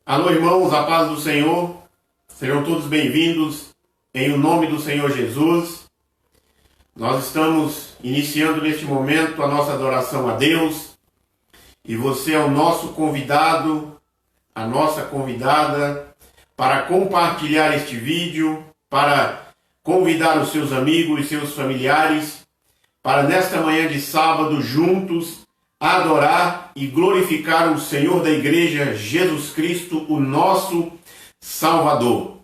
Alô, irmãos, a paz do Senhor, sejam todos bem-vindos em o nome do Senhor Jesus. Nós estamos iniciando neste momento a nossa adoração a Deus e você é o nosso convidado, a nossa convidada para compartilhar este vídeo, para convidar os seus amigos e seus familiares para nesta manhã de sábado juntos adorar e glorificar o Senhor da Igreja, Jesus Cristo, o nosso Salvador.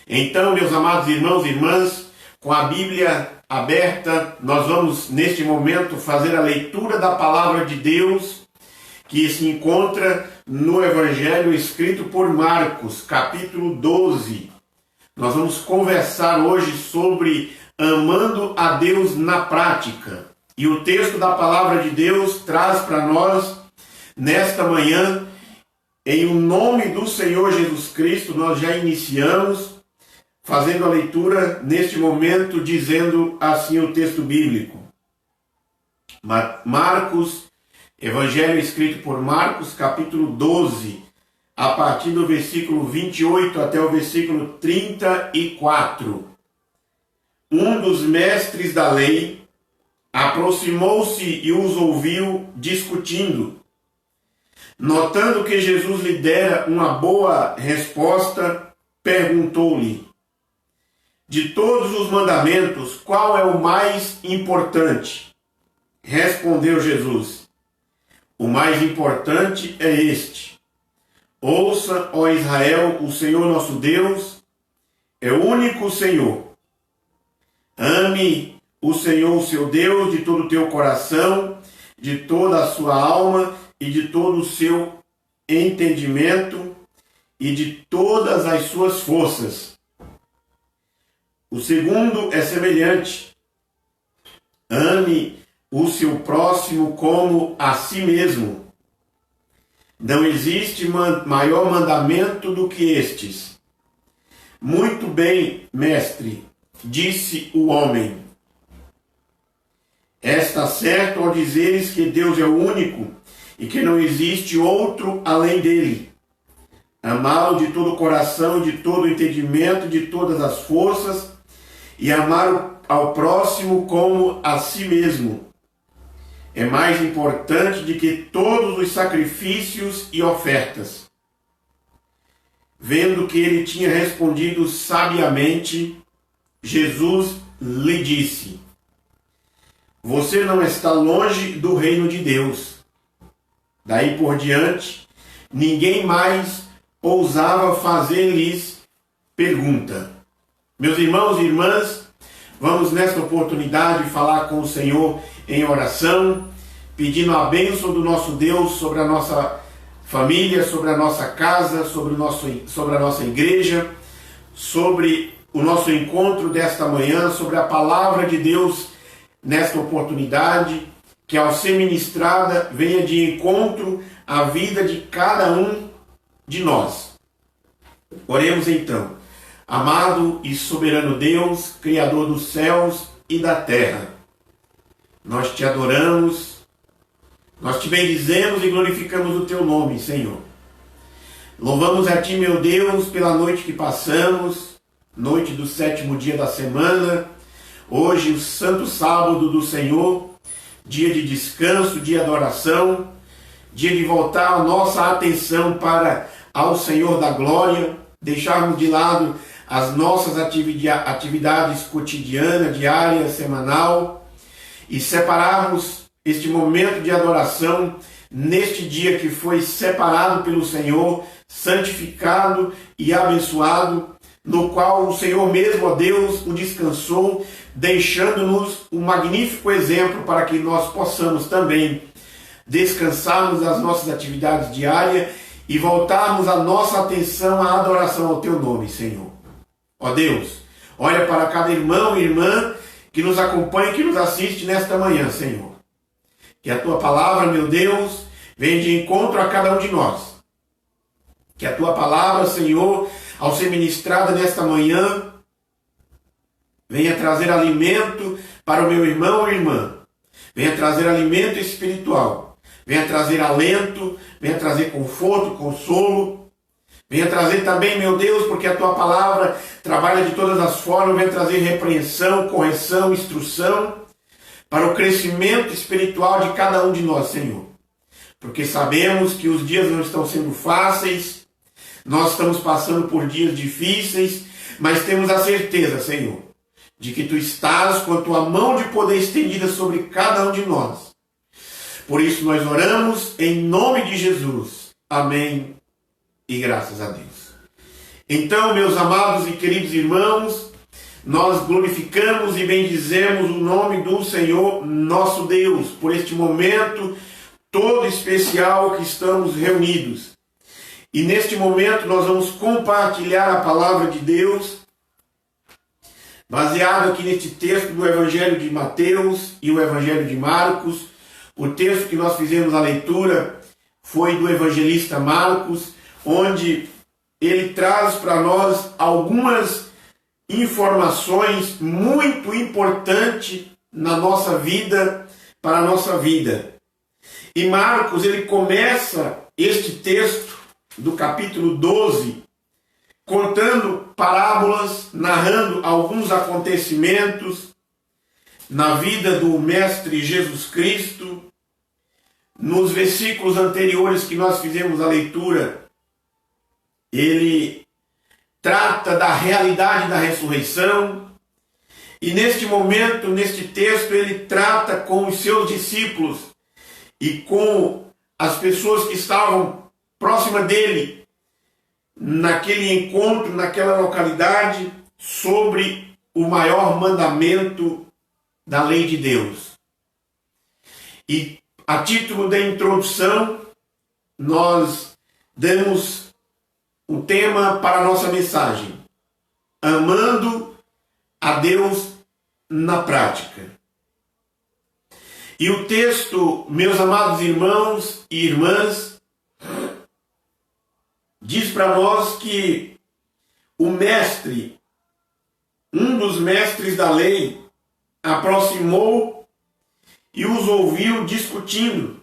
Então, meus amados irmãos e irmãs, com a Bíblia aberta, nós vamos neste momento fazer a leitura da Palavra de Deus, que se encontra no Evangelho escrito por Marcos, capítulo 12. Nós vamos conversar hoje sobre amando a Deus na prática. E o texto da Palavra de Deus traz para nós, nesta manhã, em o nome do Senhor Jesus Cristo, nós já iniciamos fazendo a leitura neste momento, dizendo assim o texto bíblico. Marcos, Evangelho escrito por Marcos, capítulo 12, a partir do versículo 28 até o versículo 34. Um dos mestres da lei aproximou-se e os ouviu discutindo. Notando que Jesus lhe dera uma boa resposta, perguntou-lhe: de todos os mandamentos, qual é o mais importante? Respondeu Jesus: o mais importante é este: ouça, ó Israel, o Senhor nosso Deus é o único Senhor. Ame o Senhor, o seu Deus, de todo o teu coração, de toda a sua alma e de todo o seu entendimento e de todas as suas forças. O segundo é semelhante: ame o seu próximo como a si mesmo. Não existe maior mandamento do que estes. Muito bem, mestre, disse o homem. Está certo ao dizeres que Deus é o único e que não existe outro além dele. Amá-lo de todo o coração, de todo o entendimento, de todas as forças, e amar ao próximo como a si mesmo é mais importante do que todos os sacrifícios e ofertas. Vendo que ele tinha respondido sabiamente, Jesus lhe disse: você não está longe do reino de Deus. Daí por diante, ninguém mais ousava fazer-lhes pergunta. Meus irmãos e irmãs, vamos nesta oportunidade falar com o Senhor em oração, pedindo a bênção do nosso Deus sobre a nossa família, sobre a nossa casa, sobre a nossa igreja, sobre o nosso encontro desta manhã, sobre a palavra de Deus nesta oportunidade, que ao ser ministrada venha de encontro à vida de cada um de nós. Oremos então. Amado e soberano Deus, Criador dos céus e da terra, nós te adoramos, nós te bendizemos e glorificamos o teu nome, Senhor. Louvamos a ti, meu Deus, pela noite que passamos, noite do 7º dia da semana, hoje o santo sábado do Senhor, dia de descanso, dia de adoração, dia de voltar a nossa atenção para ao Senhor da glória, deixarmos de lado as nossas atividades cotidianas, diária, semanal, e separarmos este momento de adoração neste dia que foi separado pelo Senhor, santificado e abençoado, no qual o Senhor mesmo, ó Deus, o descansou, deixando-nos um magnífico exemplo para que nós possamos também descansarmos das nossas atividades diárias e voltarmos a nossa atenção à adoração ao teu nome, Senhor. Ó Deus, olha para cada irmão e irmã que nos acompanha e que nos assiste nesta manhã, Senhor. Que a tua palavra, meu Deus, venha de encontro a cada um de nós. Que a tua palavra, Senhor, ao ser ministrada nesta manhã, venha trazer alimento para o meu irmão ou irmã. Venha trazer alimento espiritual. Venha trazer alento, venha trazer conforto, consolo. Venha trazer também, meu Deus, porque a tua palavra trabalha de todas as formas, venha trazer repreensão, correção, instrução para o crescimento espiritual de cada um de nós, Senhor. Porque sabemos que os dias não estão sendo fáceis, nós estamos passando por dias difíceis, mas temos a certeza, Senhor, de que tu estás com a tua mão de poder estendida sobre cada um de nós. Por isso nós oramos em nome de Jesus. Amém e graças a Deus. Então, meus amados e queridos irmãos, nós glorificamos e bendizemos o nome do Senhor nosso Deus por este momento todo especial que estamos reunidos. E neste momento nós vamos compartilhar a palavra de Deus, baseado aqui neste texto do Evangelho de Mateus e o Evangelho de Marcos. O texto que nós fizemos a leitura foi do evangelista Marcos, onde ele traz para nós algumas informações muito importantes na nossa vida, para a nossa vida. E Marcos, ele começa este texto do capítulo 12, contando parábolas, narrando alguns acontecimentos na vida do Mestre Jesus Cristo. Nos versículos anteriores que nós fizemos a leitura, ele trata da realidade da ressurreição, e neste momento, neste texto, ele trata com os seus discípulos e com as pessoas que estavam próximas dele, naquele encontro, naquela localidade, sobre o maior mandamento da lei de Deus. E a título da introdução, nós damos um tema para a nossa mensagem: amando a Deus na prática. E o texto, meus amados irmãos e irmãs, diz para nós que o mestre, um dos mestres da lei, aproximou e os ouviu discutindo.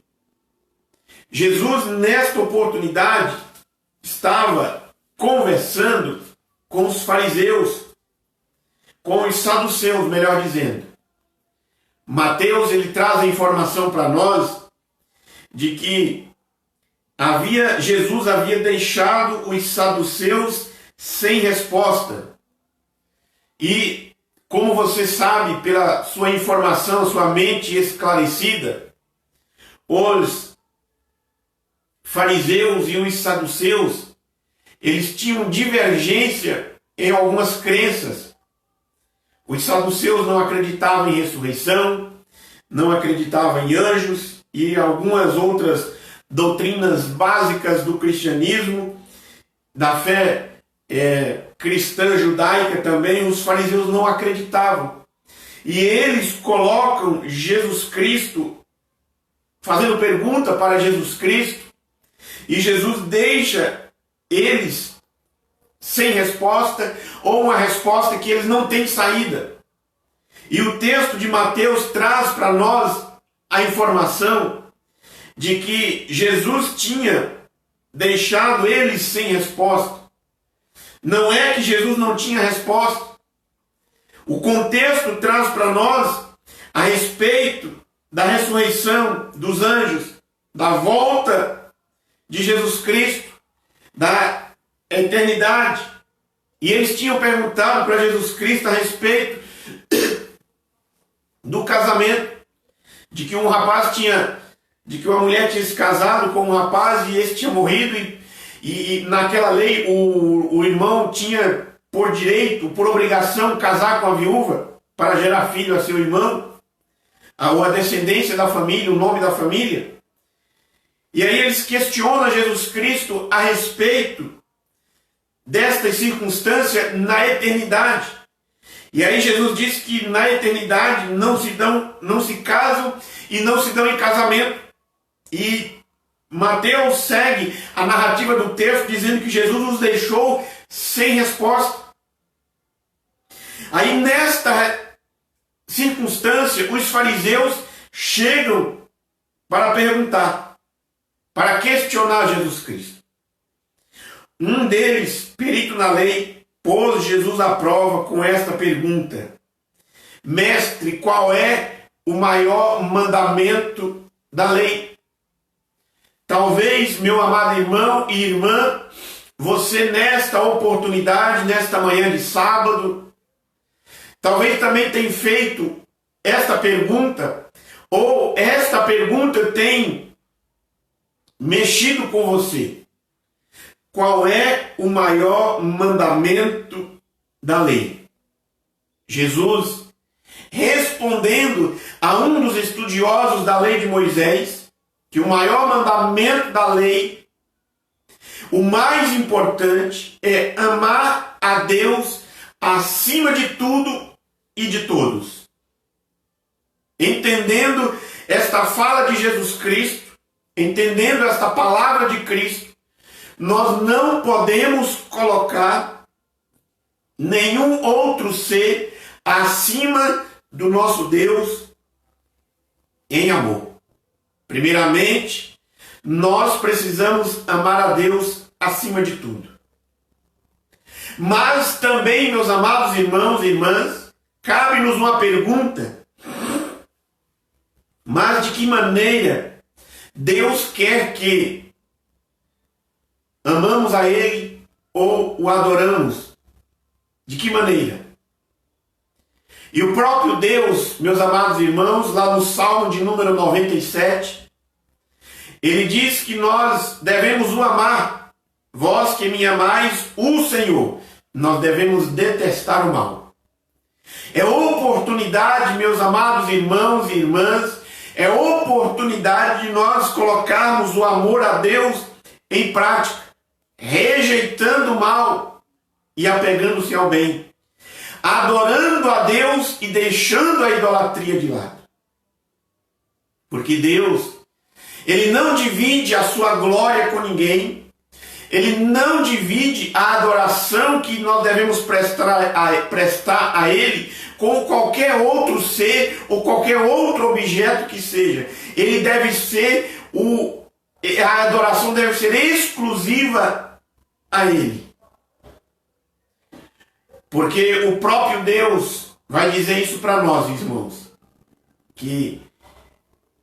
Jesus, nesta oportunidade, estava conversando com os fariseus, com os saduceus, melhor dizendo. Mateus, ele traz a informação para nós de que Jesus havia deixado os saduceus sem resposta. E, como você sabe, pela sua informação, sua mente esclarecida, os fariseus e os saduceus, eles tinham divergência em algumas crenças. Os saduceus não acreditavam em ressurreição, não acreditavam em anjos e algumas outras doutrinas básicas do cristianismo, da fé cristã judaica também. Os fariseus não acreditavam. E eles colocam Jesus Cristo, fazendo pergunta para Jesus Cristo, e Jesus deixa eles sem resposta, ou uma resposta que eles não têm saída. E o texto de Mateus traz para nós a informação de que Jesus tinha deixado eles sem resposta. Não é que Jesus não tinha resposta. O contexto traz para nós a respeito da ressurreição dos anjos, da volta de Jesus Cristo, da eternidade. E eles tinham perguntado para Jesus Cristo a respeito do casamento, de que uma mulher tinha se casado com um rapaz e esse tinha morrido, e naquela lei o irmão tinha por direito, por obrigação, casar com a viúva para gerar filho a seu irmão, ou a descendência da família, o nome da família. E aí eles questionam Jesus Cristo a respeito desta circunstância na eternidade. E aí Jesus diz que na eternidade não se casam e não se dão em casamento. E Mateus segue a narrativa do texto dizendo que Jesus os deixou sem resposta. Aí nesta circunstância, os fariseus chegam para perguntar, para questionar Jesus Cristo. Um deles, perito na lei, pôs Jesus à prova com esta pergunta: Mestre, qual é o maior mandamento da lei? Talvez, meu amado irmão e irmã, você nesta oportunidade, nesta manhã de sábado, talvez também tenha feito esta pergunta, ou esta pergunta tem mexido com você. Qual é o maior mandamento da lei? Jesus, respondendo a um dos estudiosos da lei de Moisés, que o maior mandamento da lei, o mais importante, é amar a Deus acima de tudo e de todos. Entendendo esta fala de Jesus Cristo, entendendo esta palavra de Cristo, nós não podemos colocar nenhum outro ser acima do nosso Deus em amor. Primeiramente, nós precisamos amar a Deus acima de tudo. Mas também, meus amados irmãos e irmãs, cabe-nos uma pergunta: mas de que maneira Deus quer que amamos a Ele ou o adoramos? De que maneira? E o próprio Deus, meus amados irmãos, lá no Salmo de número 97, ele diz que nós devemos o amar. Vós que me amais, o Senhor. Nós devemos detestar o mal. É oportunidade, meus amados irmãos e irmãs, é oportunidade de nós colocarmos o amor a Deus em prática, rejeitando o mal e apegando-se ao bem, adorando a Deus e deixando a idolatria de lado. Porque Deus, Ele não divide a sua glória com ninguém, Ele não divide a adoração que nós devemos prestar a Ele com qualquer outro ser ou qualquer outro objeto que seja. Ele deve ser, a adoração deve ser exclusiva a Ele. Porque o próprio Deus vai dizer isso para nós, irmãos, que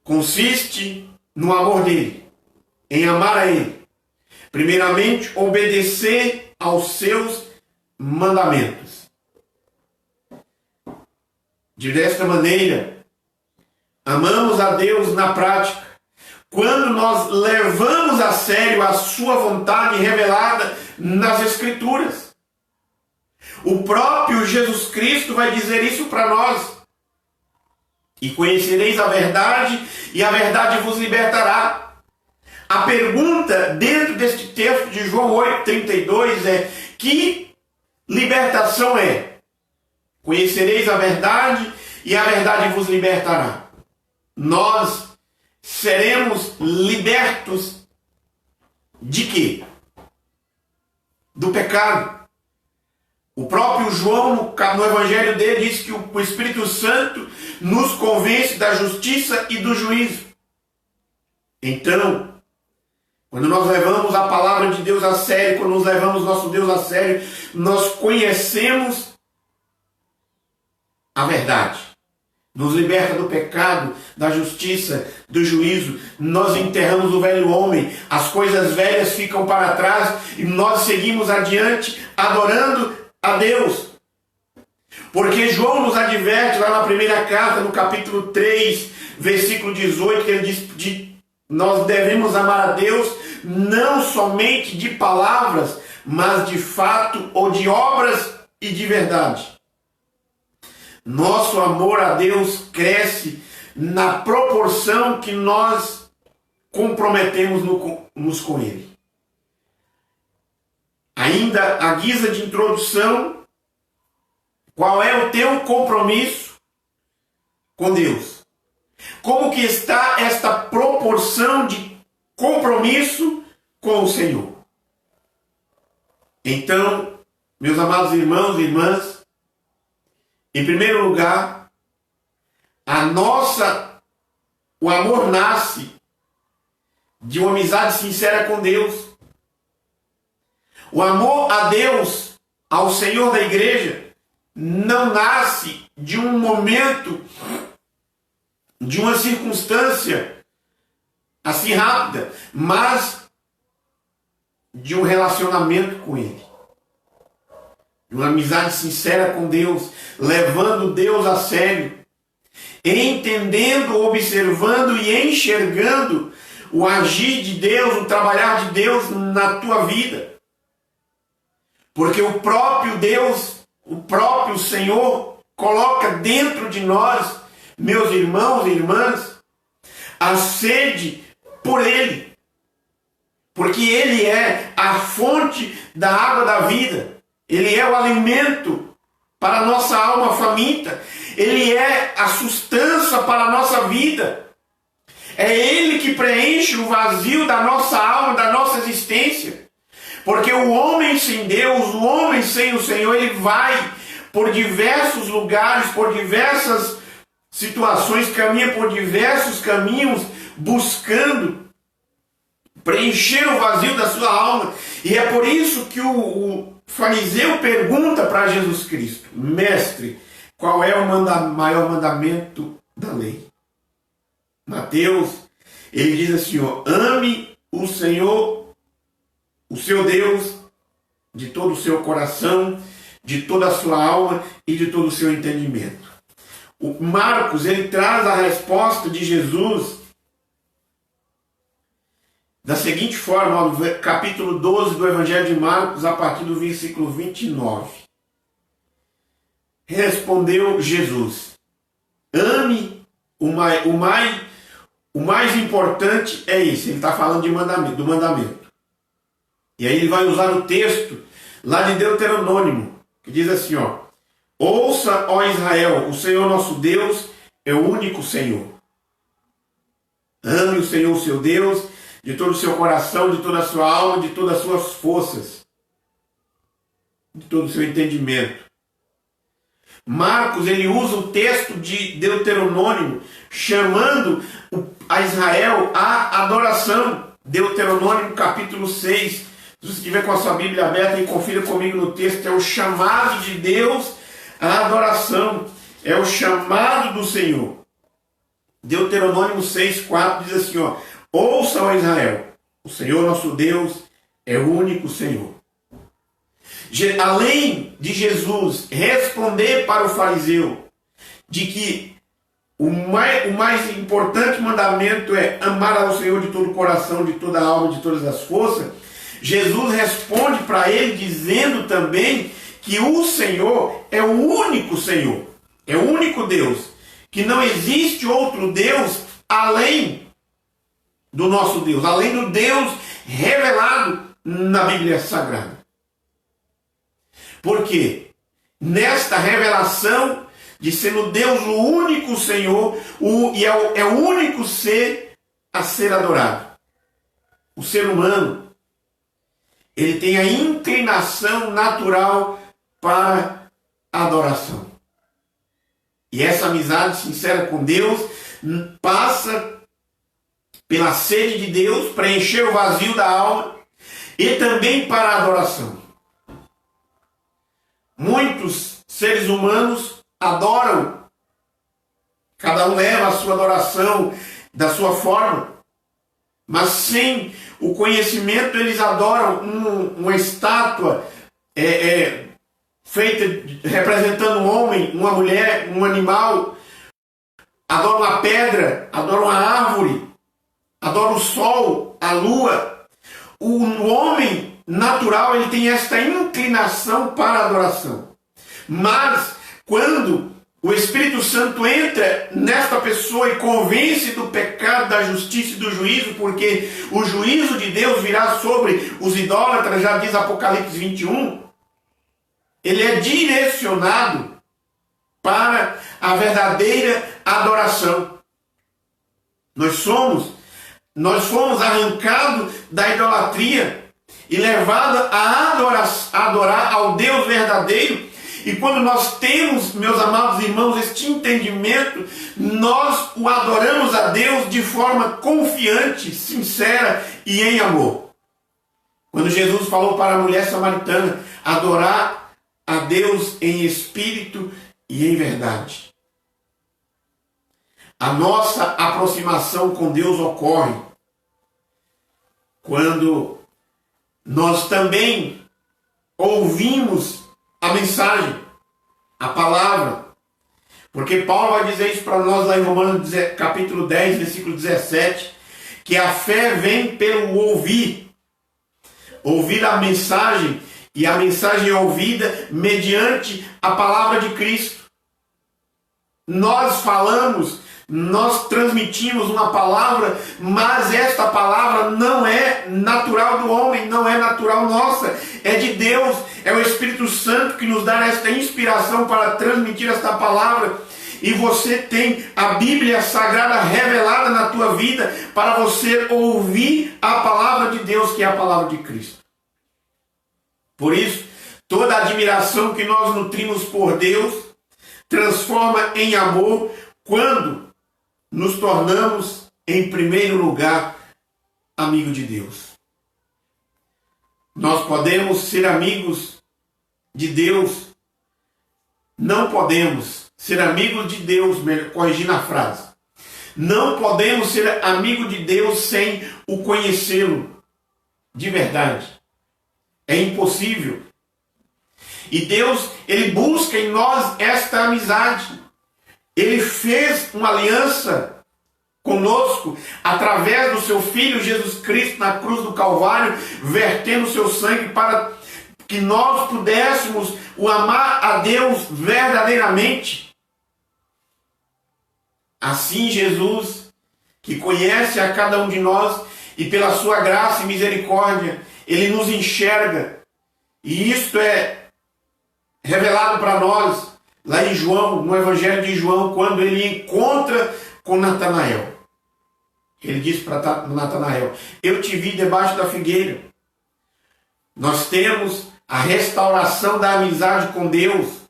consiste no amor dele, em amar a Ele. Primeiramente, obedecer aos seus mandamentos. Desta maneira, amamos a Deus na prática, quando nós levamos a sério a sua vontade revelada nas Escrituras. O próprio Jesus Cristo vai dizer isso para nós. E conhecereis a verdade, e a verdade vos libertará. A pergunta dentro deste texto de João 8,32 é: que libertação é? Conhecereis a verdade, e a verdade vos libertará. Nós seremos libertos de quê? Do pecado. O próprio João, no evangelho dele, diz que o Espírito Santo nos convence da justiça e do juízo. Então, quando nós levamos a palavra de Deus a sério, quando nós levamos nosso Deus a sério, nós conhecemos a verdade. Nos liberta do pecado, da justiça, do juízo. Nós enterramos o velho homem, as coisas velhas ficam para trás e nós seguimos adiante adorando a Deus. Porque João nos adverte lá na primeira carta, no capítulo 3, versículo 18, que ele diz: nós devemos amar a Deus não somente de palavras, mas de fato ou de obras e de verdade. Nosso amor a Deus cresce na proporção que nós comprometemos-nos com Ele. Ainda à guisa de introdução, qual é o teu compromisso com Deus? Como que está esta proporção de compromisso com o Senhor? Então, meus amados irmãos e irmãs, em primeiro lugar, o amor nasce de uma amizade sincera com Deus. O amor a Deus, ao Senhor da igreja, não nasce de um momento, de uma circunstância assim rápida, mas de um relacionamento com Ele. De uma amizade sincera com Deus, levando Deus a sério, entendendo, observando e enxergando o agir de Deus, o trabalhar de Deus na tua vida. Porque o próprio Deus, o próprio Senhor, coloca dentro de nós, meus irmãos e irmãs, a sede por Ele. Porque Ele é a fonte da água da vida. Ele é o alimento para a nossa alma faminta. Ele é a sustância para a nossa vida. É Ele que preenche o vazio da nossa alma, da nossa existência. Porque o homem sem Deus, o homem sem o Senhor, ele vai por diversos lugares, por diversas situações, caminha por diversos caminhos, buscando preencher o vazio da sua alma. E é por isso que o fariseu pergunta para Jesus Cristo: Mestre, qual é o maior mandamento da lei? Mateus, ele diz assim, ó: ame o Senhor, o seu Deus, de todo o seu coração, de toda a sua alma e de todo o seu entendimento. O Marcos, ele traz a resposta de Jesus da seguinte forma, no capítulo 12 do Evangelho de Marcos, a partir do versículo 29. Respondeu Jesus: ame o mais importante é esse. Ele está falando de do mandamento. E aí ele vai usar o texto lá de Deuteronômio, que diz assim, ó: ouça, ó Israel, o Senhor nosso Deus é o único Senhor. Ame o Senhor, seu Deus, de todo o seu coração, de toda a sua alma, de todas as suas forças, de todo o seu entendimento. Marcos, ele usa o texto de Deuteronômio, chamando a Israel à adoração. Deuteronômio capítulo 6. Se você estiver com a sua Bíblia aberta e confira comigo no texto, é o chamado de Deus à adoração. É o chamado do Senhor. Deuteronômio 6,4 diz assim, ó: ouça, ó Israel, o Senhor nosso Deus é o único Senhor. Além de Jesus responder para o fariseu de que o mais importante mandamento é amar ao Senhor de todo o coração, de toda a alma, de todas as forças, Jesus responde para ele dizendo também que o Senhor é o único Senhor, é o único Deus, que não existe outro Deus além do nosso Deus, além do Deus revelado na Bíblia Sagrada. Porque nesta revelação de sendo Deus o único Senhor, é o único ser a ser adorado. O ser humano, ele tem a inclinação natural para a adoração. E essa amizade sincera com Deus passa pela sede de Deus, preencher o vazio da alma, e também para a adoração. Muitos seres humanos adoram, cada um leva a sua adoração da sua forma, mas sem o conhecimento eles adoram uma estátua feita representando um homem, uma mulher, um animal, adoram a pedra, adoram a árvore, adoram o sol, a lua. O homem natural, ele tem esta inclinação para a adoração. Mas quando o Espírito Santo entra nesta pessoa e convence do pecado, da justiça e do juízo, porque o juízo de Deus virá sobre os idólatras, já diz Apocalipse 21, ele é direcionado para a verdadeira adoração. Nós fomos arrancados da idolatria e levados a adorar ao Deus verdadeiro. E quando nós temos, meus amados irmãos, este entendimento, nós o adoramos a Deus de forma confiante, sincera e em amor. Quando Jesus falou para a mulher samaritana adorar a Deus em espírito e em verdade. A nossa aproximação com Deus ocorre quando nós também ouvimos a mensagem, a palavra. Porque Paulo vai dizer isso para nós lá em Romanos capítulo 10, versículo 17, que a fé vem pelo ouvir. Ouvir a mensagem, e a mensagem é ouvida mediante a palavra de Cristo. Nós falamos, nós transmitimos uma palavra, mas esta palavra não é natural do homem, não é natural nossa, é de Deus, é o Espírito Santo que nos dá esta inspiração para transmitir esta palavra. E você tem a Bíblia Sagrada revelada na tua vida para você ouvir a palavra de Deus, que é a palavra de Cristo. Por isso, toda a admiração que nós nutrimos por Deus transforma em amor quando nos tornamos, em primeiro lugar, amigo de Deus. Nós podemos ser amigos de Deus, não podemos ser amigos de Deus, corrigindo a frase, não podemos ser amigo de Deus sem o conhecê-lo de verdade. É impossível. E Deus, Ele busca em nós esta amizade. Ele fez uma aliança conosco através do seu Filho Jesus Cristo na cruz do Calvário, vertendo o seu sangue para que nós pudéssemos o amar a Deus verdadeiramente. Assim Jesus, que conhece a cada um de nós e pela sua graça e misericórdia, Ele nos enxerga. E isto é revelado para nós lá em João, no Evangelho de João, quando ele encontra com Natanael. Ele diz para Natanael: eu te vi debaixo da figueira. Nós temos a restauração da amizade com Deus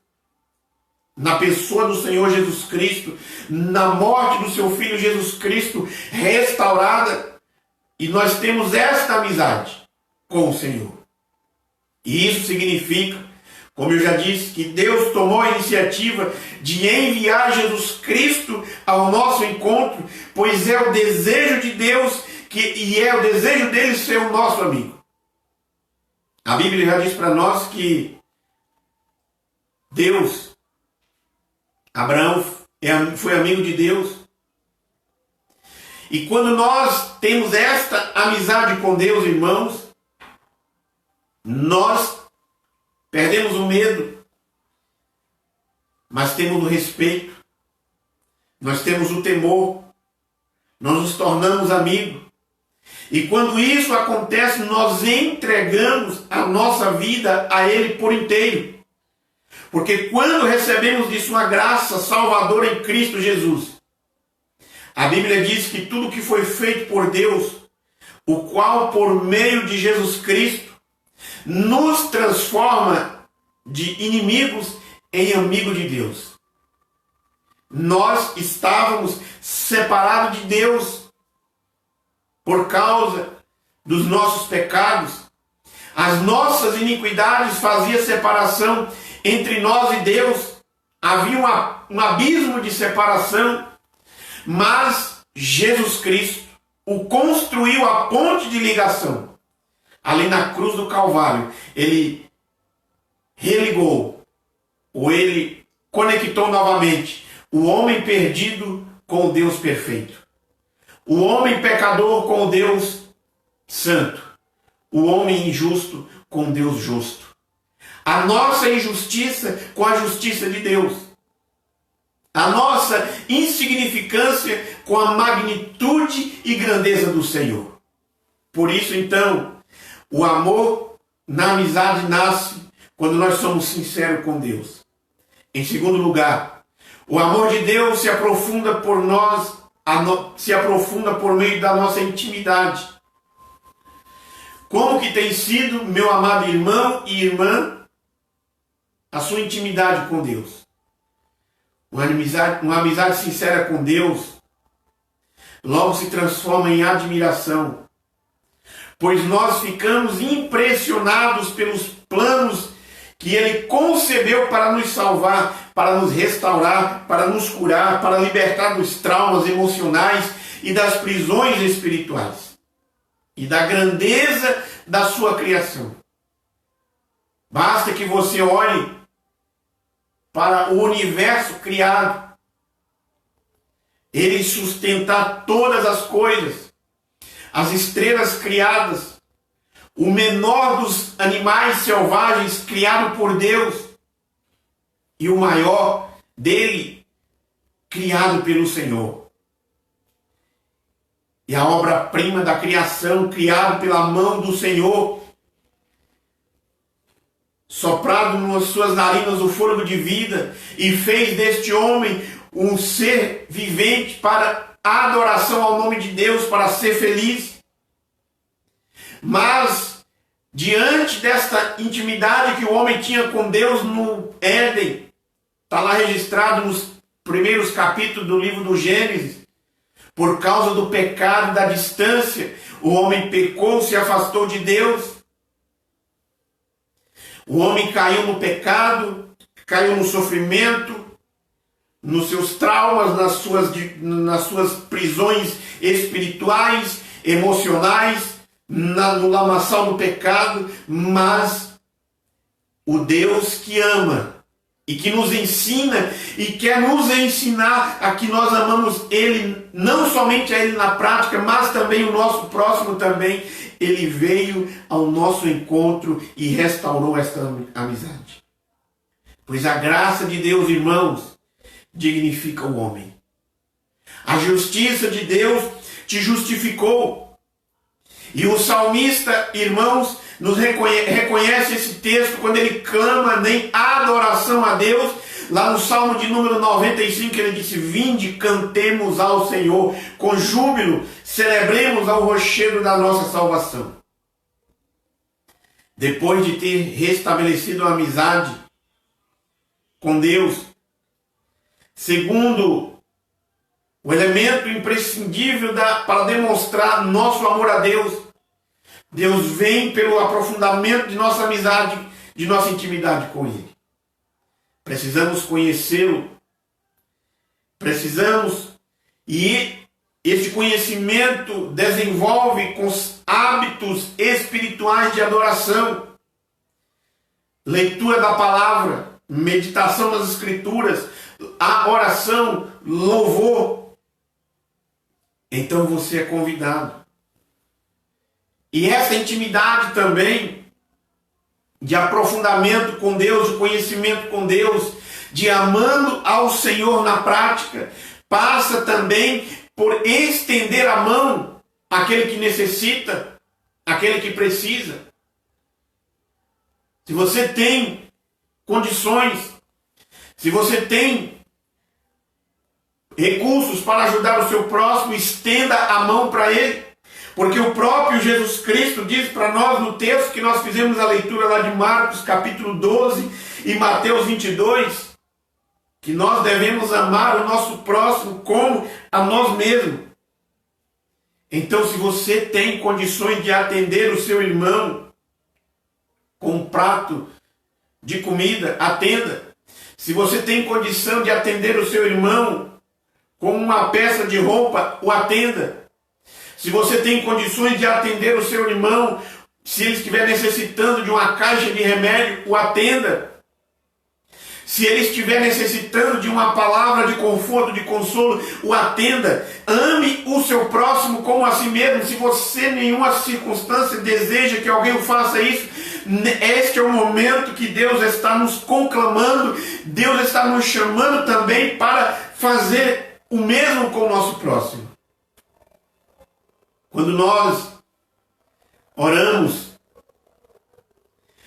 na pessoa do Senhor Jesus Cristo, na morte do seu Filho Jesus Cristo restaurada, e nós temos esta amizade com o Senhor. E isso significa, como eu já disse, que Deus tomou a iniciativa de enviar Jesus Cristo ao nosso encontro, pois é o desejo de Deus e é o desejo dele ser o nosso amigo. A Bíblia já diz para nós que Deus, Abraão foi amigo de Deus. E quando nós temos esta amizade com Deus, irmãos, nós perdemos o medo, mas temos o respeito, nós temos o temor, nós nos tornamos amigos. E quando isso acontece, nós entregamos a nossa vida a Ele por inteiro. Porque quando recebemos disso uma graça salvadora em Cristo Jesus, a Bíblia diz que tudo que foi feito por Deus, o qual por meio de Jesus Cristo nos transforma de inimigos em amigos de Deus. Nós estávamos separados de Deus por causa dos nossos pecados. As nossas iniquidades faziam separação entre nós e Deus. Havia um abismo de separação, mas Jesus Cristo o construiu a ponte de ligação. Ali na cruz do Calvário, Ele religou, ou Ele conectou novamente o homem perdido com o Deus perfeito. O homem pecador com o Deus santo. O homem injusto com o Deus justo. A nossa injustiça com a justiça de Deus. A nossa insignificância com a magnitude e grandeza do Senhor. Por isso, então, o amor na amizade nasce quando nós somos sinceros com Deus. Em segundo lugar, o amor de Deus se aprofunda por nós, se aprofunda por meio da nossa intimidade. Como que tem sido, meu amado irmão e irmã, a sua intimidade com Deus? Uma amizade sincera com Deus logo se transforma em admiração. pois nós ficamos impressionados pelos planos que Ele concebeu para nos salvar, para nos restaurar, para nos curar, para libertar dos traumas emocionais e das prisões espirituais, e da grandeza da sua criação. Basta que você olhe para o universo criado, Ele sustentar todas as coisas, as estrelas criadas, o menor dos animais selvagens criado por Deus e o maior dele criado pelo Senhor. E a obra-prima da criação criada pela mão do Senhor, soprado nas suas narinas o fôlego de vida e fez deste homem um ser vivente para a adoração ao nome de Deus, para ser feliz. Mas, diante desta intimidade que o homem tinha com Deus no Éden, está lá registrado nos primeiros capítulos do livro do Gênesis, por causa do pecado, da distância, o homem pecou, se afastou de Deus. O homem caiu no pecado, caiu no sofrimento, nos seus traumas, nas suas prisões espirituais, emocionais, no lamaçal do pecado, mas o Deus que ama e que nos ensina e quer nos ensinar a que nós amamos Ele, não somente a Ele na prática, mas também o nosso próximo também. Ele veio ao nosso encontro e restaurou esta amizade. Pois a graça de Deus, irmãos, dignifica o homem. A justiça de Deus te justificou. E o salmista, irmãos, nos reconhece esse texto quando ele clama em adoração a Deus. Lá no Salmo de número 95, ele disse: vinde, cantemos ao Senhor, com júbilo, celebremos ao rochedo da nossa salvação. Depois de ter restabelecido a amizade com Deus, segundo o elemento imprescindível para demonstrar nosso amor a Deus, Deus vem pelo aprofundamento de nossa amizade, de nossa intimidade com Ele. Precisamos conhecê-lo. E este conhecimento desenvolve com os hábitos espirituais de adoração, leitura da palavra, meditação das escrituras, a oração, louvor. Então você é convidado. E essa intimidade também de aprofundamento com Deus, de conhecimento com Deus, de amando ao Senhor na prática, passa também por estender a mão àquele que necessita, àquele que precisa. Se você tem condições, se você tem recursos para ajudar o seu próximo, estenda a mão para ele. Porque o próprio Jesus Cristo diz para nós no texto que nós fizemos a leitura lá de Marcos capítulo 12 e Mateus 22, que nós devemos amar o nosso próximo como a nós mesmos. Então, se você tem condições de atender o seu irmão com um prato de comida, atenda. Se você tem condição de atender o seu irmão com uma peça de roupa, o atenda. Se você tem condições de atender o seu irmão, se ele estiver necessitando de uma caixa de remédio, o atenda. Se ele estiver necessitando de uma palavra de conforto, de consolo, o atenda. Ame o seu próximo como a si mesmo. Se você em nenhuma circunstância deseja que alguém o faça isso, este é o momento que Deus está nos conclamando, Deus está nos chamando também para fazer o mesmo com o nosso próximo. Quando nós oramos,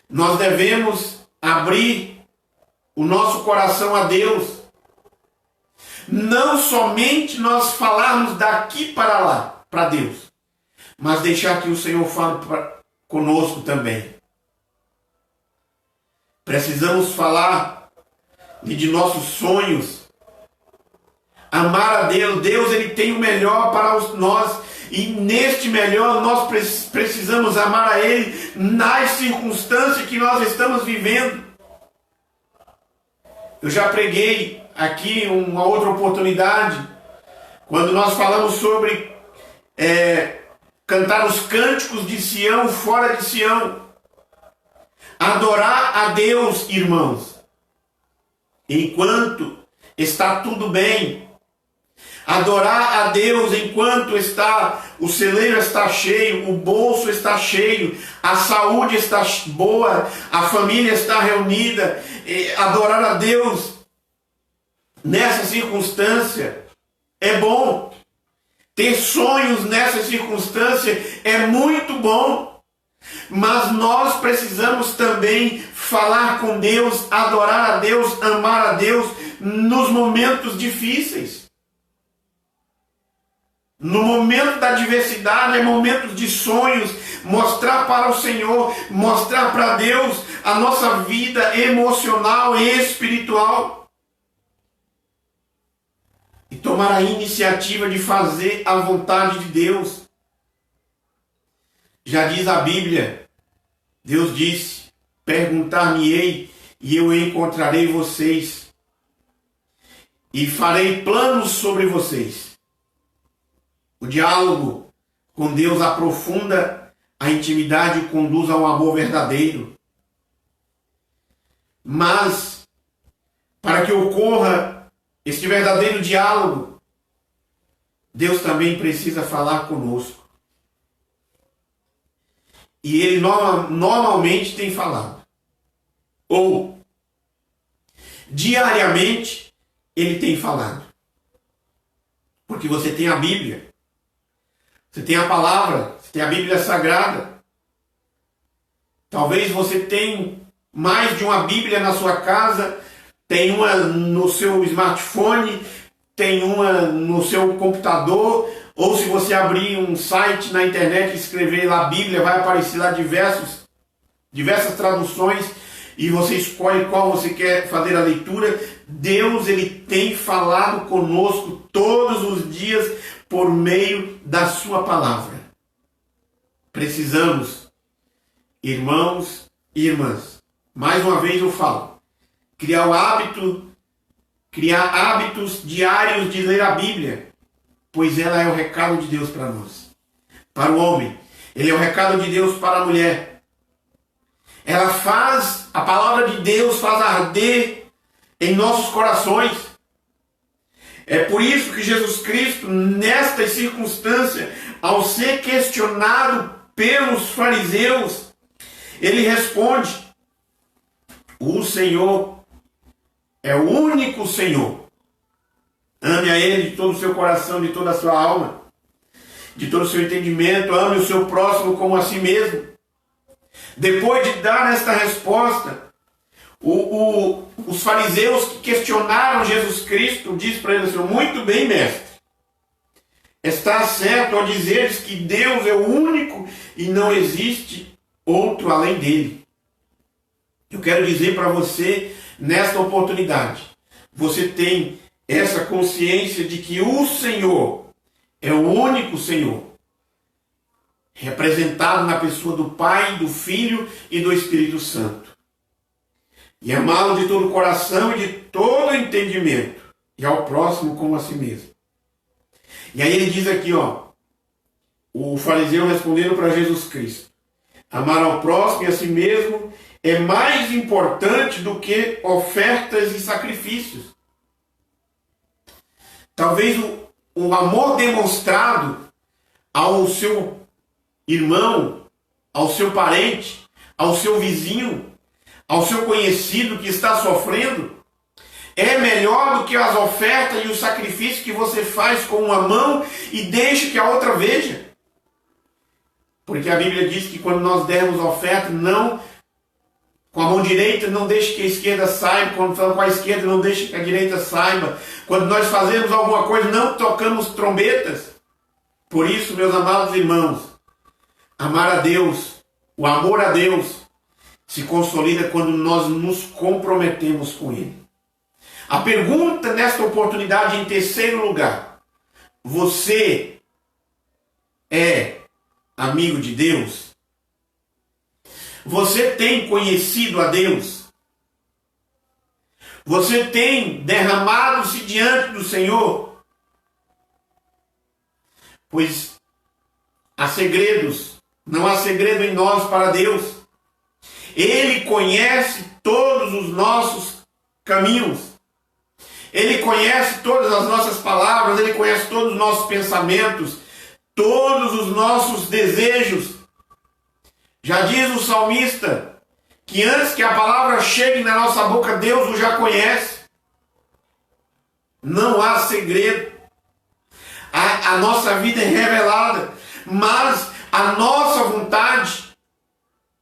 nós devemos abrir o nosso coração a Deus. Não somente nós falarmos daqui para lá, para Deus, mas deixar que o Senhor fale conosco também. Precisamos falar de nossos sonhos, amar a Deus. Deus, Ele tem o melhor para nós. e neste melhor nós precisamos amar a Ele nas circunstâncias que nós estamos vivendo. Eu já preguei aqui uma outra oportunidade, quando nós falamos sobre cantar os cânticos de Sião, fora de Sião. Adorar a Deus, irmãos, enquanto está tudo bem. Adorar a Deus enquanto o celeiro está cheio, o bolso está cheio, a saúde está boa, a família está reunida. Adorar a Deus nessa circunstância é bom. Ter sonhos nessa circunstância é muito bom. Mas nós precisamos também falar com Deus, adorar a Deus, amar a Deus nos momentos difíceis. No momento da adversidade, é momentos de sonhos, mostrar para o Senhor, mostrar para Deus a nossa vida emocional e espiritual. E tomar a iniciativa de fazer a vontade de Deus. Já diz a Bíblia, Deus disse, perguntar-me-ei e eu encontrarei vocês e farei planos sobre vocês. O diálogo com Deus aprofunda a intimidade e conduz ao amor verdadeiro. Mas, para que ocorra este verdadeiro diálogo, Deus também precisa falar conosco. E Ele normalmente tem falado. Ou, diariamente, Ele tem falado. Porque você tem a Bíblia. Você tem a palavra, você tem a Bíblia Sagrada. Talvez você tenha mais de uma Bíblia na sua casa, tem uma no seu smartphone, tem uma no seu computador, ou se você abrir um site na internet e escrever lá Bíblia, vai aparecer lá diversas traduções e você escolhe qual você quer fazer a leitura. Deus, Ele tem falado conosco todos os dias por meio da sua palavra. Precisamos, irmãos e irmãs, mais uma vez eu falo, criar hábitos diários de ler a Bíblia, pois ela é o recado de Deus para nós. Para o homem, ele é o recado de Deus para a mulher. A palavra de Deus faz arder em nossos corações. É por isso que Jesus Cristo, nesta circunstância, ao ser questionado pelos fariseus, ele responde: o Senhor é o único Senhor. Ame a Ele de todo o seu coração, de toda a sua alma, de todo o seu entendimento. Ame o seu próximo como a si mesmo. Depois de dar esta resposta, os fariseus que questionaram Jesus Cristo diz para ele assim: muito bem, mestre, está certo ao dizeres que Deus é o único e não existe outro além dele. Eu quero dizer para você, nesta oportunidade, você tem essa consciência de que o Senhor é o único Senhor, representado na pessoa do Pai, do Filho e do Espírito Santo. E amá-lo de todo o coração e de todo o entendimento, e ao próximo como a si mesmo. E aí ele diz aqui, o fariseu respondendo para Jesus Cristo: amar ao próximo e a si mesmo é mais importante do que ofertas e sacrifícios. Talvez o amor demonstrado ao seu irmão, ao seu parente, ao seu vizinho, ao seu conhecido que está sofrendo, é melhor do que as ofertas e o sacrifício que você faz com uma mão e deixa que a outra veja. Porque a Bíblia diz que quando nós dermos oferta, não com a mão direita, não deixe que a esquerda saiba. Quando falamos com a esquerda, não deixe que a direita saiba. Quando nós fazemos alguma coisa, não tocamos trombetas. Por isso, meus amados irmãos, amar a Deus, o amor a Deus, se consolida quando nós nos comprometemos com Ele. A pergunta nesta oportunidade, em terceiro lugar: você é amigo de Deus? Você tem conhecido a Deus? Você tem derramado-se diante do Senhor? Pois há segredos, não há segredo em nós para Deus. Ele conhece todos os nossos caminhos. Ele conhece todas as nossas palavras, Ele conhece todos os nossos pensamentos, todos os nossos desejos. Já diz o salmista que antes que a palavra chegue na nossa boca, Deus o já conhece. Não há segredo. A nossa vida é revelada, mas a nossa vontade,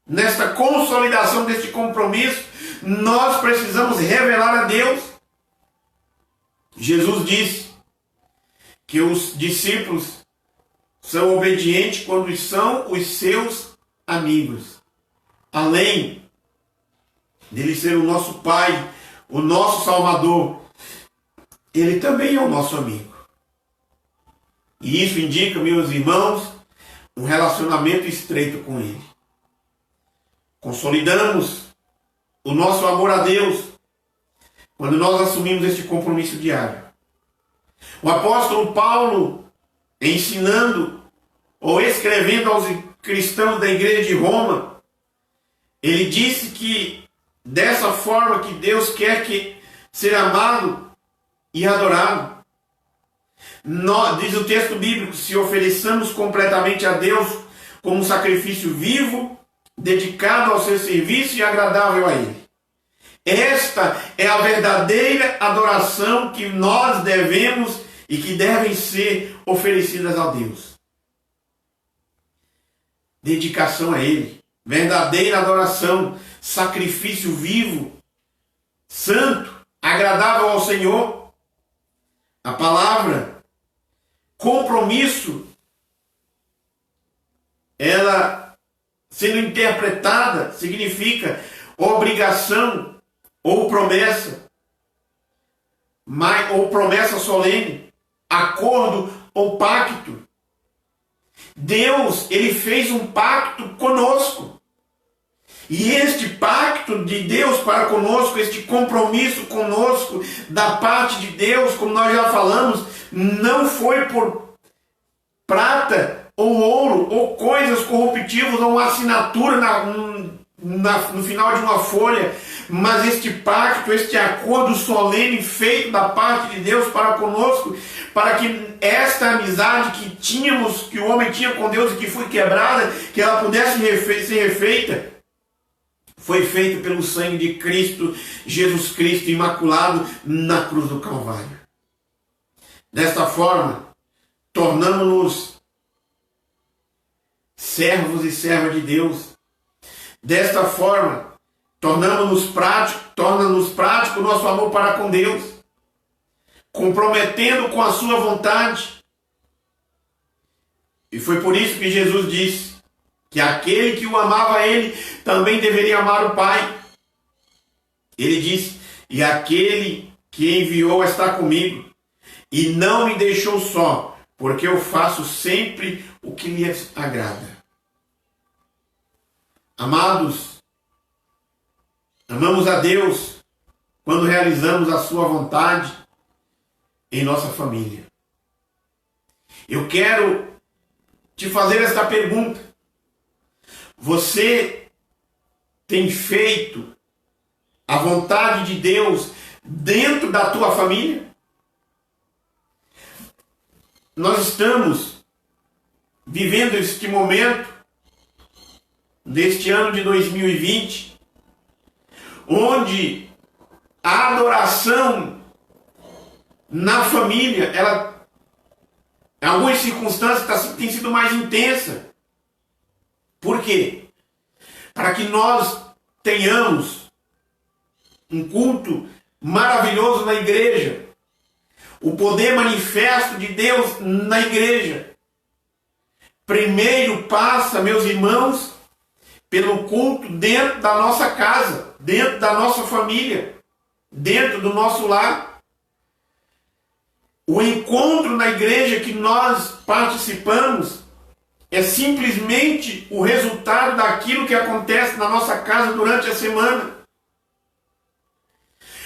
nesta consolidação deste compromisso, nós precisamos revelar a Deus. Jesus disse que os discípulos são obedientes quando são os seus amigos. Além dele ser o nosso Pai, o nosso Salvador, Ele também é o nosso amigo. E isso indica, meus irmãos, um relacionamento estreito com Ele. Consolidamos o nosso amor a Deus quando nós assumimos este compromisso diário. O apóstolo Paulo, ensinando ou escrevendo aos cristãos da igreja de Roma, ele disse que dessa forma que Deus quer que ser amado e adorado. Diz o texto bíblico, se ofereçamos completamente a Deus como um sacrifício vivo, dedicado ao seu serviço e agradável a Ele. Esta é a verdadeira adoração que nós devemos e que devem ser oferecidas a Deus. Dedicação a Ele, verdadeira adoração, sacrifício vivo, santo, agradável ao Senhor. A palavra compromisso, ela sendo interpretada, significa obrigação ou promessa, ou promessa solene, acordo ou pacto. Deus, Ele fez um pacto conosco. E este pacto de Deus para conosco, este compromisso conosco da parte de Deus, como nós já falamos, não foi por prata ou ouro ou coisas corruptíveis ou uma assinatura no final de uma folha, mas este pacto, este acordo solene feito da parte de Deus para conosco, para que esta amizade que tínhamos, que o homem tinha com Deus e que foi quebrada, que ela pudesse ser refeita, foi feito pelo sangue de Cristo, Jesus Cristo imaculado na cruz do Calvário. Desta forma, tornamos-nos servos e servas de Deus. Desta forma, torna-nos prático o nosso amor para com Deus, comprometendo com a sua vontade. E foi por isso que Jesus disse que aquele que o amava a Ele também deveria amar o Pai. Ele disse, e aquele que enviou está comigo, e não me deixou só, porque eu faço sempre o que lhe agrada. Amados, amamos a Deus quando realizamos a sua vontade em nossa família. Eu quero te fazer esta pergunta. Você tem feito a vontade de Deus dentro da tua família? Nós estamos vivendo este momento, deste ano de 2020, onde a adoração na família, ela, em algumas circunstâncias, tem sido mais intensa. Por quê? Para que nós tenhamos um culto maravilhoso na igreja, o poder manifesto de Deus na igreja. Primeiro passa, meus irmãos, pelo culto dentro da nossa casa, dentro da nossa família, dentro do nosso lar. O encontro na igreja que nós participamos é simplesmente o resultado daquilo que acontece na nossa casa durante a semana.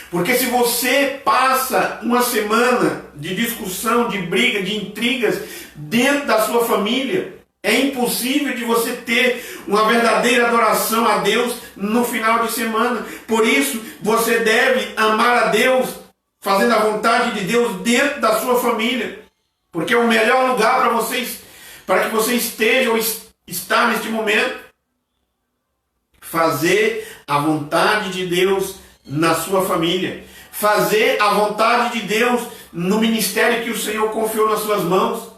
Porque se você passa uma semana de discussão, de briga, de intrigas dentro da sua família, é impossível de você ter uma verdadeira adoração a Deus no final de semana. Por isso, você deve amar a Deus, fazendo a vontade de Deus dentro da sua família. Porque é o melhor lugar para que você esteja ou está neste momento. Fazer a vontade de Deus na sua família. Fazer a vontade de Deus no ministério que o Senhor confiou nas suas mãos.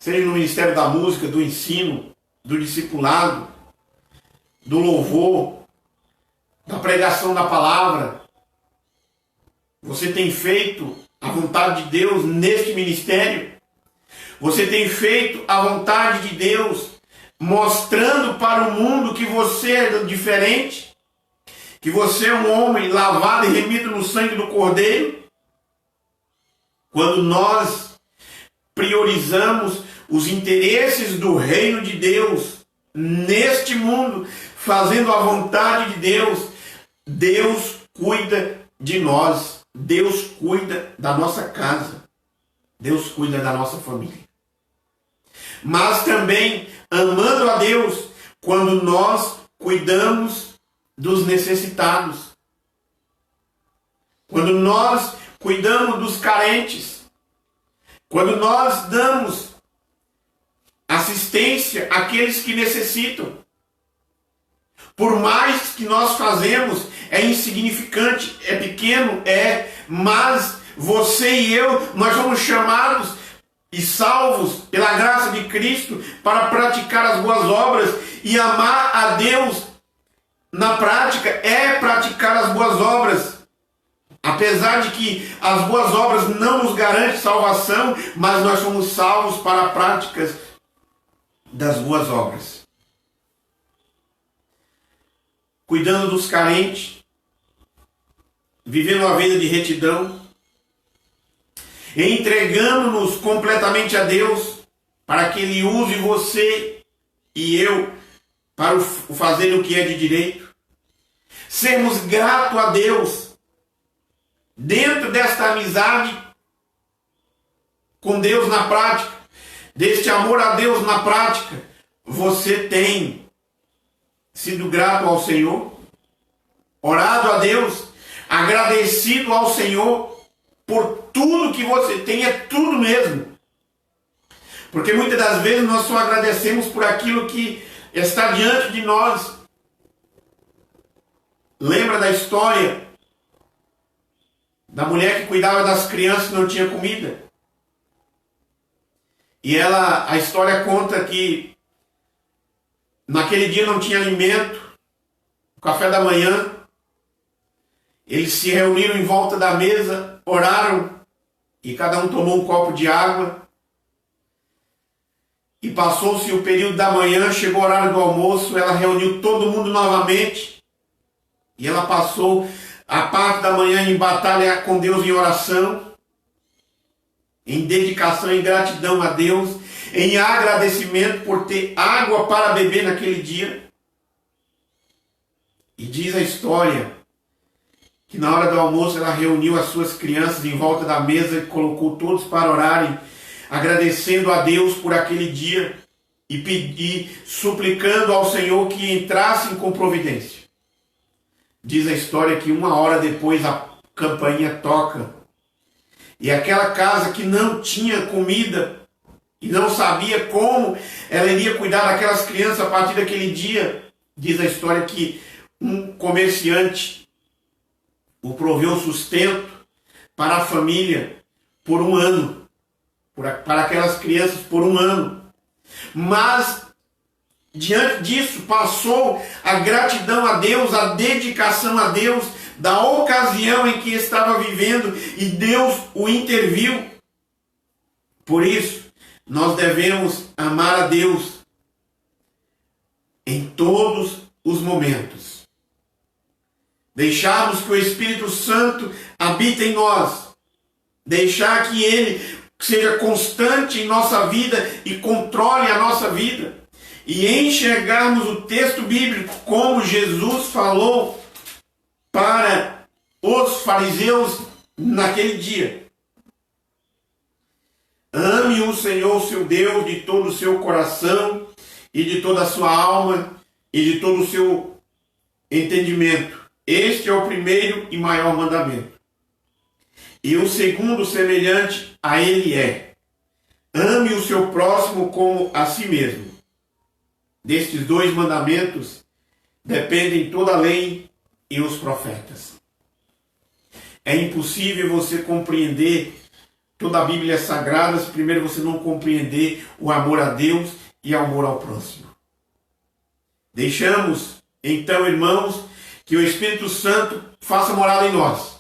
Seja no ministério da música, do ensino, do discipulado, do louvor, da pregação da palavra. Você tem feito a vontade de Deus neste ministério? Você tem feito a vontade de Deus, mostrando para o mundo que você é diferente? Que você é um homem lavado e remido no sangue do Cordeiro? Quando nós priorizamos os interesses do reino de Deus neste mundo, fazendo a vontade de Deus, Deus cuida de nós, Deus cuida da nossa casa, Deus cuida da nossa família. Mas também amando a Deus quando nós cuidamos dos necessitados, quando nós cuidamos dos carentes, quando nós damos assistência àqueles que necessitam. Por mais que nós fazemos, é insignificante, é pequeno, mas você e eu, nós somos chamados e salvos pela graça de Cristo para praticar as boas obras, e amar a Deus na prática é praticar as boas obras. Apesar de que as boas obras não nos garantem salvação, mas nós somos salvos para práticas das boas obras. Cuidando dos carentes, vivendo uma vida de retidão, entregando-nos completamente a Deus, para que Ele use você e eu para o fazer o que é de direito. Sermos gratos a Deus, dentro desta amizade com Deus na prática, deste amor a Deus na prática. Você tem sido grato ao Senhor, orado a Deus, agradecido ao Senhor por tudo que você tem, é tudo mesmo. Porque muitas das vezes nós só agradecemos por aquilo que está diante de nós. Lembra da história da mulher que cuidava das crianças e não tinha comida? E a história conta que naquele dia não tinha alimento, o café da manhã, eles se reuniram em volta da mesa, oraram, e cada um tomou um copo de água. E passou-se o período da manhã, chegou o horário do almoço, ela reuniu todo mundo novamente, e ela passou a parte da manhã em batalha com Deus em oração, em dedicação e gratidão a Deus, em agradecimento por ter água para beber naquele dia. E diz a história que na hora do almoço ela reuniu as suas crianças em volta da mesa e colocou todos para orarem, agradecendo a Deus por aquele dia e suplicando ao Senhor que entrassem com providência. Diz a história que 1 hora depois a campainha toca, e aquela casa que não tinha comida e não sabia como ela iria cuidar daquelas crianças a partir daquele dia, diz a história que um comerciante o proveu sustento para a família por 1 ano, para aquelas crianças por 1 ano. Mas diante disso passou a gratidão a Deus, a dedicação a Deus da ocasião em que estava vivendo, e Deus o interviu. Por isso, nós devemos amar a Deus em todos os momentos. Deixarmos que o Espírito Santo habite em nós. Deixar que Ele que seja constante em nossa vida e controle a nossa vida. E enxergarmos o texto bíblico como Jesus falou para os fariseus naquele dia. Ame o Senhor, seu Deus, de todo o seu coração e de toda a sua alma e de todo o seu entendimento. Este é o primeiro e maior mandamento. E o segundo, semelhante a ele, é: ame o seu próximo como a si mesmo. Destes dois mandamentos dependem toda a lei e os profetas. É impossível você compreender toda a Bíblia Sagrada se primeiro você não compreender o amor a Deus e o amor ao próximo. Deixamos, então, irmãos, que o Espírito Santo faça morada em nós.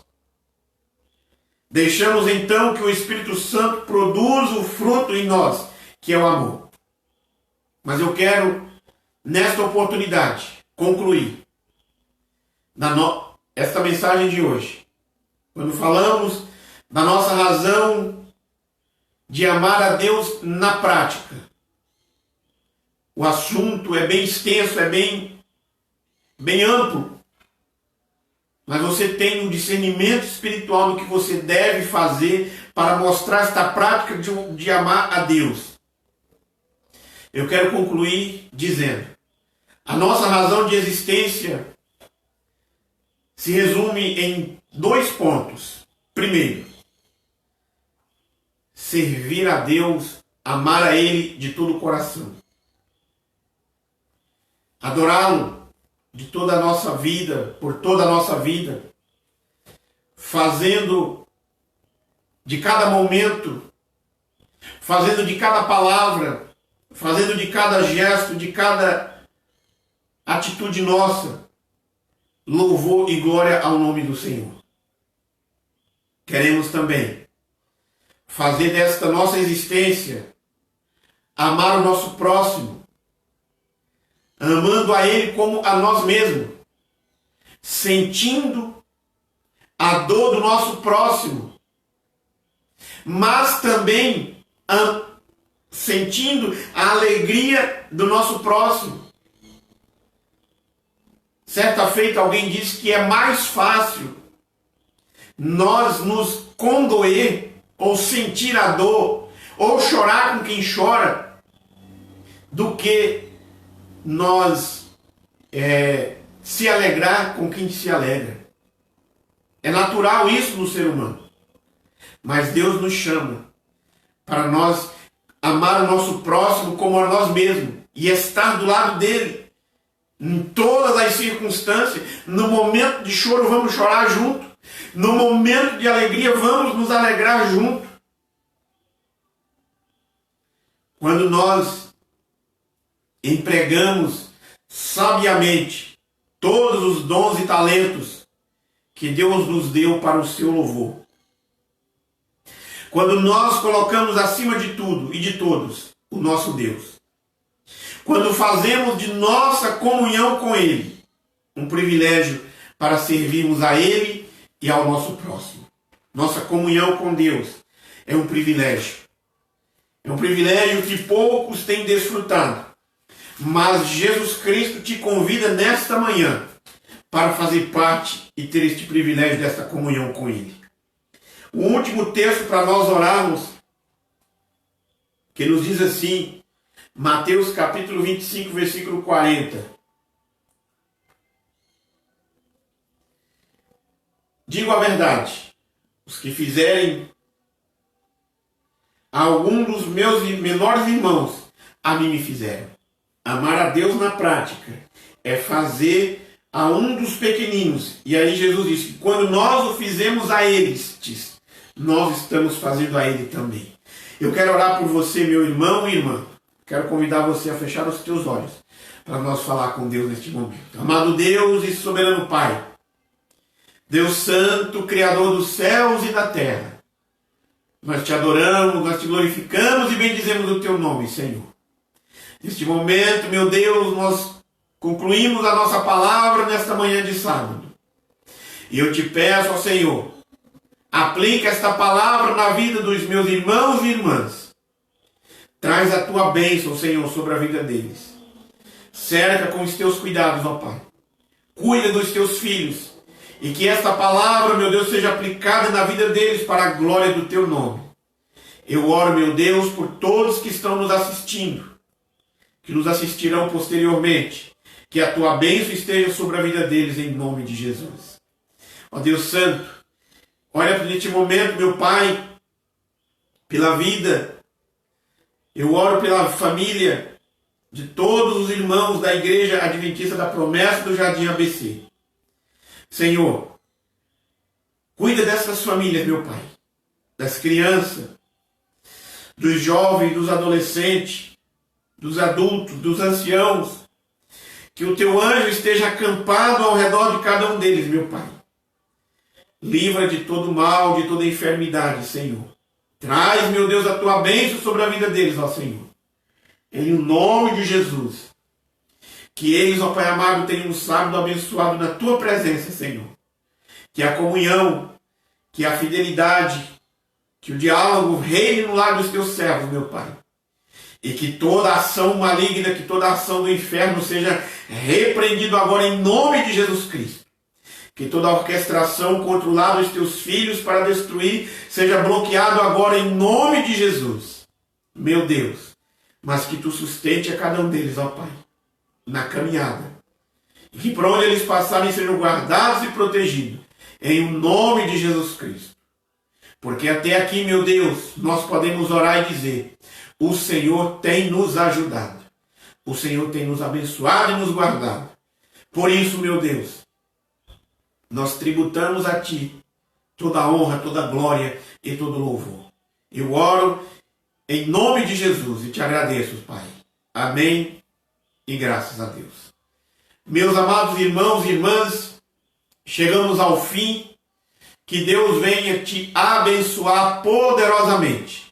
Deixamos, então, que o Espírito Santo produza o fruto em nós, que é o amor. Mas eu quero, nesta oportunidade, concluir esta mensagem de hoje. Quando falamos da nossa razão de amar a Deus na prática, o assunto é bem extenso, é bem amplo. Mas você tem um discernimento espiritual no que você deve fazer para mostrar esta prática de amar a Deus. Eu quero concluir dizendo: a nossa razão de existência se resume em 2 pontos. Primeiro, servir a Deus, amar a Ele de todo o coração. Adorá-lo de toda a nossa vida, por toda a nossa vida, fazendo de cada momento, fazendo de cada palavra, fazendo de cada gesto, de cada atitude nossa, louvor e glória ao nome do Senhor. Queremos também fazer desta nossa existência, amar o nosso próximo, amando a Ele como a nós mesmos, sentindo a dor do nosso próximo, mas também sentindo a alegria do nosso próximo. Certa feita alguém disse que é mais fácil nós nos condoer, ou sentir a dor, ou chorar com quem chora, do que nós se alegrar com quem se alegra. É natural isso no ser humano. Mas Deus nos chama para nós amar o nosso próximo como a nós mesmos e estar do lado dele em todas as circunstâncias. No momento de choro vamos chorar junto, no momento de alegria vamos nos alegrar junto. Quando nós empregamos sabiamente todos os dons e talentos que Deus nos deu para o seu louvor, quando nós colocamos acima de tudo e de todos o nosso Deus, quando fazemos de nossa comunhão com Ele um privilégio para servirmos a Ele e ao nosso próximo. Nossa comunhão com Deus é um privilégio. É um privilégio que poucos têm desfrutado. Mas Jesus Cristo te convida nesta manhã para fazer parte e ter este privilégio desta comunhão com Ele. O último texto para nós orarmos, que nos diz assim, Mateus capítulo 25, versículo 40. Digo a verdade, os que fizerem a algum dos meus menores irmãos, a mim me fizeram. Amar a Deus na prática é fazer a um dos pequeninos. E aí Jesus disse que quando nós o fizemos a eles, nós estamos fazendo a Ele também. Eu quero orar por você, meu irmão e irmã. Quero convidar você a fechar os teus olhos para nós falar com Deus neste momento. Amado Deus e soberano Pai, Deus Santo, Criador dos céus e da terra, nós te adoramos, nós te glorificamos e bendizemos o teu nome, Senhor. Neste momento, meu Deus, nós concluímos a nossa palavra nesta manhã de sábado. E eu te peço, ó Senhor, Aplica esta palavra na vida dos meus irmãos e irmãs. Traz a tua bênção, Senhor, sobre a vida deles. Cerca com os teus cuidados, ó Pai. Cuida dos teus filhos. E que esta palavra, meu Deus, seja aplicada na vida deles para a glória do teu nome. Eu oro, meu Deus, por todos que estão nos assistindo, que nos assistirão posteriormente. Que a tua bênção esteja sobre a vida deles, em nome de Jesus. Ó Deus Santo, olha neste momento, meu Pai, pela vida. Eu oro pela família de todos os irmãos da Igreja Adventista da Promessa do Jardim ABC. Senhor, cuida dessas famílias, meu Pai, das crianças, dos jovens, dos adolescentes, dos adultos, dos anciãos. Que o teu anjo esteja acampado ao redor de cada um deles, meu Pai. Livra de todo mal, de toda enfermidade, Senhor. Traz, meu Deus, a tua bênção sobre a vida deles, ó Senhor. Em nome de Jesus. Que eles, ó Pai amado, tenham um sábado abençoado na tua presença, Senhor. Que a comunhão, que a fidelidade, que o diálogo reine no lar dos teus servos, meu Pai. E que toda ação maligna, que toda ação do inferno seja repreendido agora em nome de Jesus Cristo. Que toda orquestração contra o lar dos teus filhos para destruir seja bloqueado agora em nome de Jesus. Meu Deus, mas que tu sustente a cada um deles, ó Pai, na caminhada. E que por onde eles passarem sejam guardados e protegidos, em nome de Jesus Cristo. Porque até aqui, meu Deus, nós podemos orar e dizer: o Senhor tem nos ajudado. O Senhor tem nos abençoado e nos guardado. Por isso, meu Deus, nós tributamos a Ti toda a honra, toda a glória e todo o louvor. Eu oro em nome de Jesus e te agradeço, Pai. Amém e graças a Deus. Meus amados irmãos e irmãs, chegamos ao fim. Que Deus venha te abençoar poderosamente.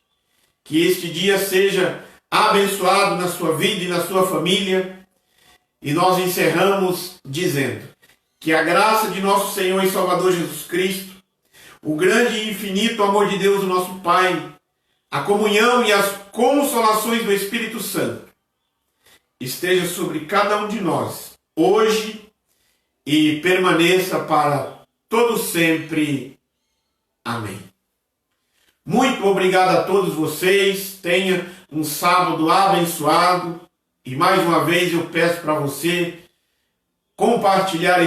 Que este dia seja abençoado na sua vida e na sua família. E nós encerramos dizendo que a graça de nosso Senhor e Salvador Jesus Cristo, o grande e infinito amor de Deus, o nosso Pai, a comunhão e as consolações do Espírito Santo esteja sobre cada um de nós, hoje, e permaneça para todo sempre. Amém. Muito obrigado a todos vocês. Tenha um sábado abençoado. E mais uma vez eu peço para você compartilhar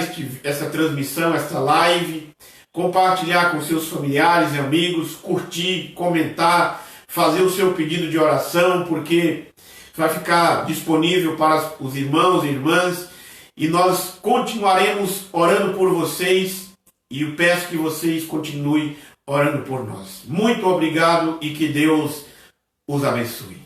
essa transmissão, essa live, compartilhar com seus familiares e amigos, curtir, comentar, fazer o seu pedido de oração, porque vai ficar disponível para os irmãos e irmãs, e nós continuaremos orando por vocês, e eu peço que vocês continuem orando por nós. Muito obrigado e que Deus os abençoe.